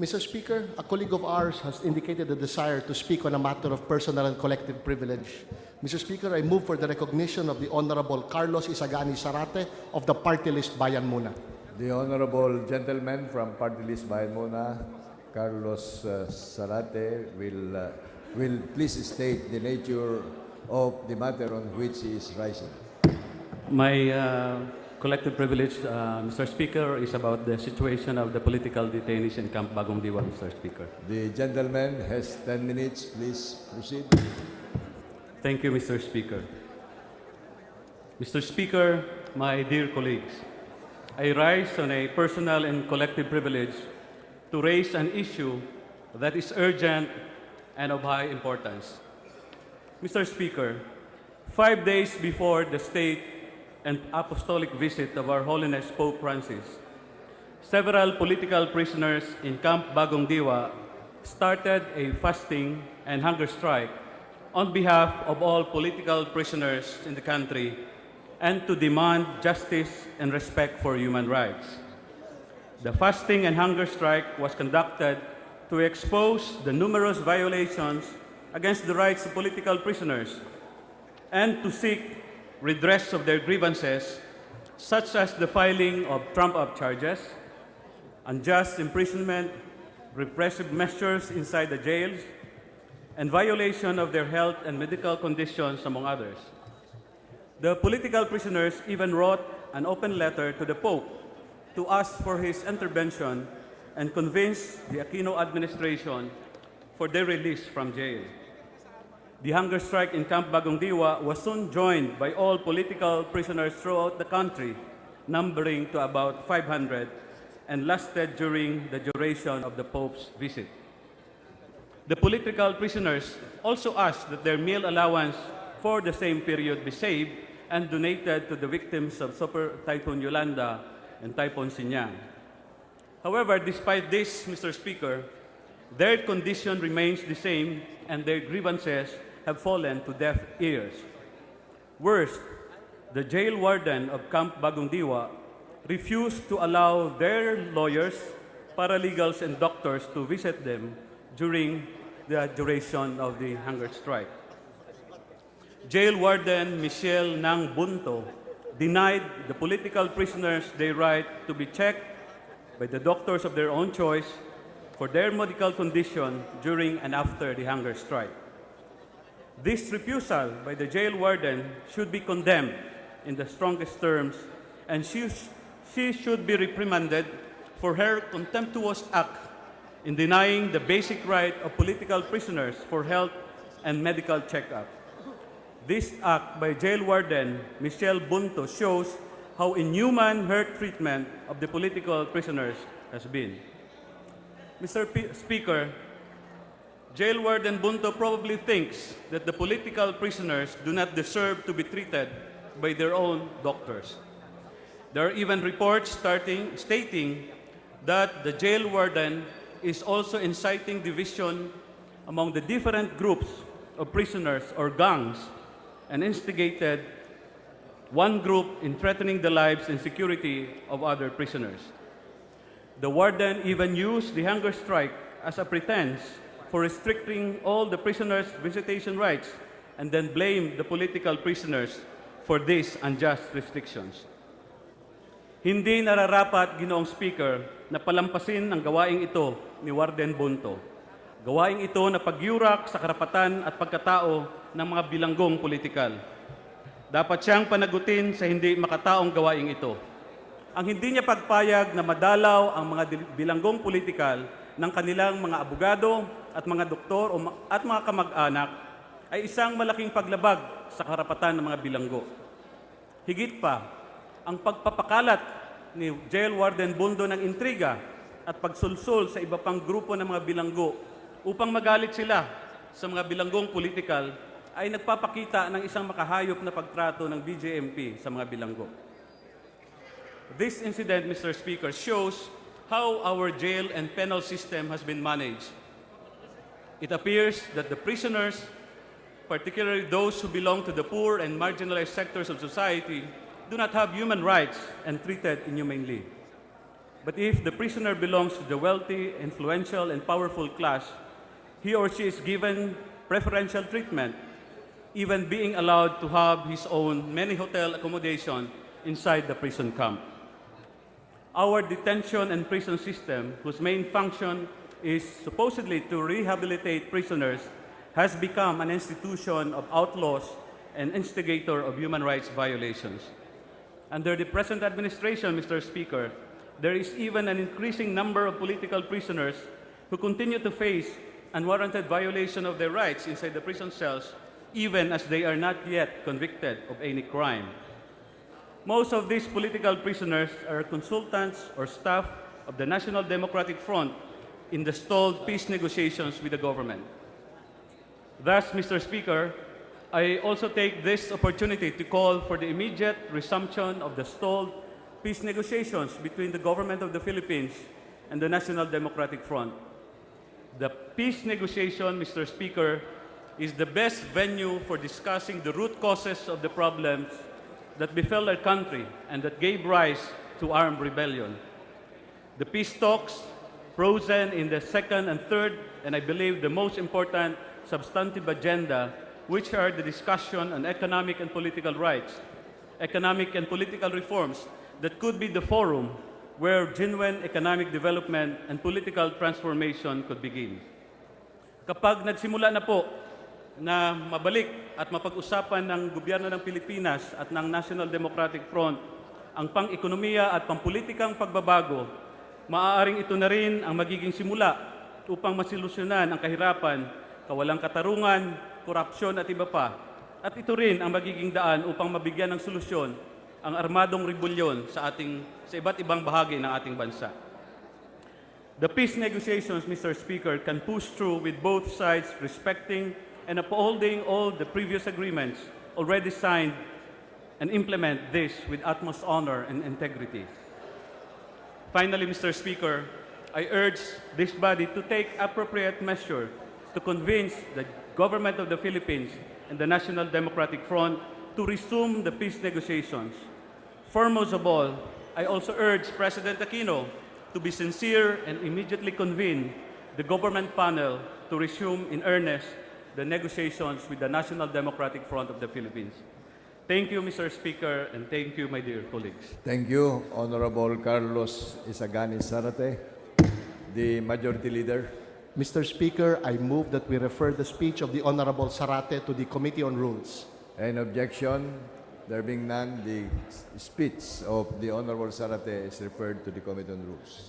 Mr. Speaker, a colleague of ours has indicated a desire to speak on a matter of personal and collective privilege. Mr. Speaker, I move for the recognition of the Honorable Carlos Isagani Zarate of the party list Bayan Muna. The Honorable Gentleman from Party List Bayan Muna, Carlos Zarate, will please state the nature of the matter on which he is rising. My collective privilege, Mr. Speaker, is about the situation of the political detainees in Camp Bagong Diwa, Mr. Speaker. The gentleman has 10 minutes. Please proceed. Thank you, Mr. Speaker. Mr. Speaker, my dear colleagues, I rise on a personal and collective privilege to raise an issue that is urgent and of high importance. Mr. Speaker, 5 days before the state and apostolic visit of Our Holiness Pope Francis, several political prisoners in Camp Bagong Diwa started a fasting and hunger strike on behalf of all political prisoners in the country and to demand justice and respect for human rights. The fasting and hunger strike was conducted to expose the numerous violations against the rights of political prisoners and to seek redress of their grievances, such as the filing of trump-up charges, unjust imprisonment, repressive measures inside the jails, and violation of their health and medical conditions, among others. The political prisoners even wrote an open letter to the Pope to ask for his intervention and convince the Aquino administration for their release from jail. The hunger strike in Camp Bagong Diwa was soon joined by all political prisoners throughout the country, numbering to about 500, and lasted during the duration of the Pope's visit. The political prisoners also asked that their meal allowance for the same period be saved and donated to the victims of Super Typhoon Yolanda and Typhoon Sinyang. However, despite this, Mr. Speaker, their condition remains the same and their grievances have fallen to deaf ears. Worst, the jail warden of Camp Bagong Diwa refused to allow their lawyers, paralegals, and doctors to visit them during the duration of the hunger strike. Jail warden Michelle Nang Bunto denied the political prisoners their right to be checked by the doctors of their own choice for their medical condition during and after the hunger strike. This refusal by the jail warden should be condemned in the strongest terms, and she should be reprimanded for her contemptuous act in denying the basic right of political prisoners for health and medical checkup. This act by jail warden Michelle Bunto shows how inhuman her treatment of the political prisoners has been. Mr. Speaker, Jail Warden Bunto probably thinks that the political prisoners do not deserve to be treated by their own doctors. There are even reports stating that the jail warden is also inciting division among the different groups of prisoners or gangs and instigated one group in threatening the lives and security of other prisoners. The warden even used the hunger strike as a pretense for restricting all the prisoners' visitation rights and then blamed the political prisoners for these unjust restrictions. Hindi nararapat, Ginoong Speaker, na palampasin ang gawaing ito ni Warden Bunto. Gawaing ito na pagyurak sa karapatan at pagkatao ng mga bilanggong politikal. Dapat siyang panagutin sa hindi makataong gawaing ito. Ang hindi niya pagpayag na madalaw ang mga bilanggong politikal ng kanilang mga abogado at mga doktor at mga kamag-anak ay isang malaking paglabag sa karapatan ng mga bilanggo. Higit pa, ang pagpapakalat ni Jail Warden Bunto ng intriga at pagsulsul sa iba pang grupo ng mga bilanggo upang magalit sila sa mga bilanggong politikal ay nagpapakita ng isang makahayop na pagtrato ng BJMP sa mga bilanggo. This incident, Mr. Speaker, shows how our jail and penal system has been managed. It appears that the prisoners, particularly those who belong to the poor and marginalized sectors of society, do not have human rights and treated inhumanely. But if the prisoner belongs to the wealthy, influential, and powerful class, he or she is given preferential treatment, even being allowed to have his own many hotel accommodation inside the prison camp. Our detention and prison system, whose main function is supposedly to rehabilitate prisoners, has become an institution of outlaws and instigator of human rights violations. Under the present administration, Mr. Speaker, there is even an increasing number of political prisoners who continue to face unwarranted violation of their rights inside the prison cells, even as they are not yet convicted of any crime. Most of these political prisoners are consultants or staff of the National Democratic Front in the stalled peace negotiations with the government. Thus, Mr. Speaker, I also take this opportunity to call for the immediate resumption of the stalled peace negotiations between the government of the Philippines and the National Democratic Front. The peace negotiation, Mr. Speaker, is the best venue for discussing the root causes of the problems that befell our country and that gave rise to armed rebellion. The peace talks, frozen in the second and third, and I believe the most important substantive agenda, which are the discussion on economic and political rights, economic and political reforms that could be the forum where genuine economic development and political transformation could begin. Kapag nagsimula na po na mabalik at mapag-usapan ng gobyerno ng Pilipinas at ng National Democratic Front ang pang-ekonomiya at pampolitikang pagbabago, maaaring ito na rin ang magiging simula upang masilusyonan ang kahirapan, kawalang katarungan, korupsyon at iba pa. At ito rin ang magiging daan upang mabigyan ng solusyon ang armadong rebellion sa iba't ibang bahagi ng ating bansa. The peace negotiations, Mr. Speaker, can push through with both sides respecting and upholding all the previous agreements already signed and implement this with utmost honor and integrity. Finally, Mr. Speaker, I urge this body to take appropriate measure to convince the government of the Philippines and the National Democratic Front to resume the peace negotiations. Foremost of all, I also urge President Aquino to be sincere and immediately convene the government panel to resume in earnest the negotiations with the National Democratic Front of the Philippines. Thank you, Mr. Speaker, and thank you, my dear colleagues. Thank you, Honorable Carlos Isagani Zarate, the Majority Leader. Mr. Speaker, I move that we refer the speech of the Honorable Zarate to the Committee on Rules. Any objection? There being none, the speech of the Honorable Zarate is referred to the Committee on Rules.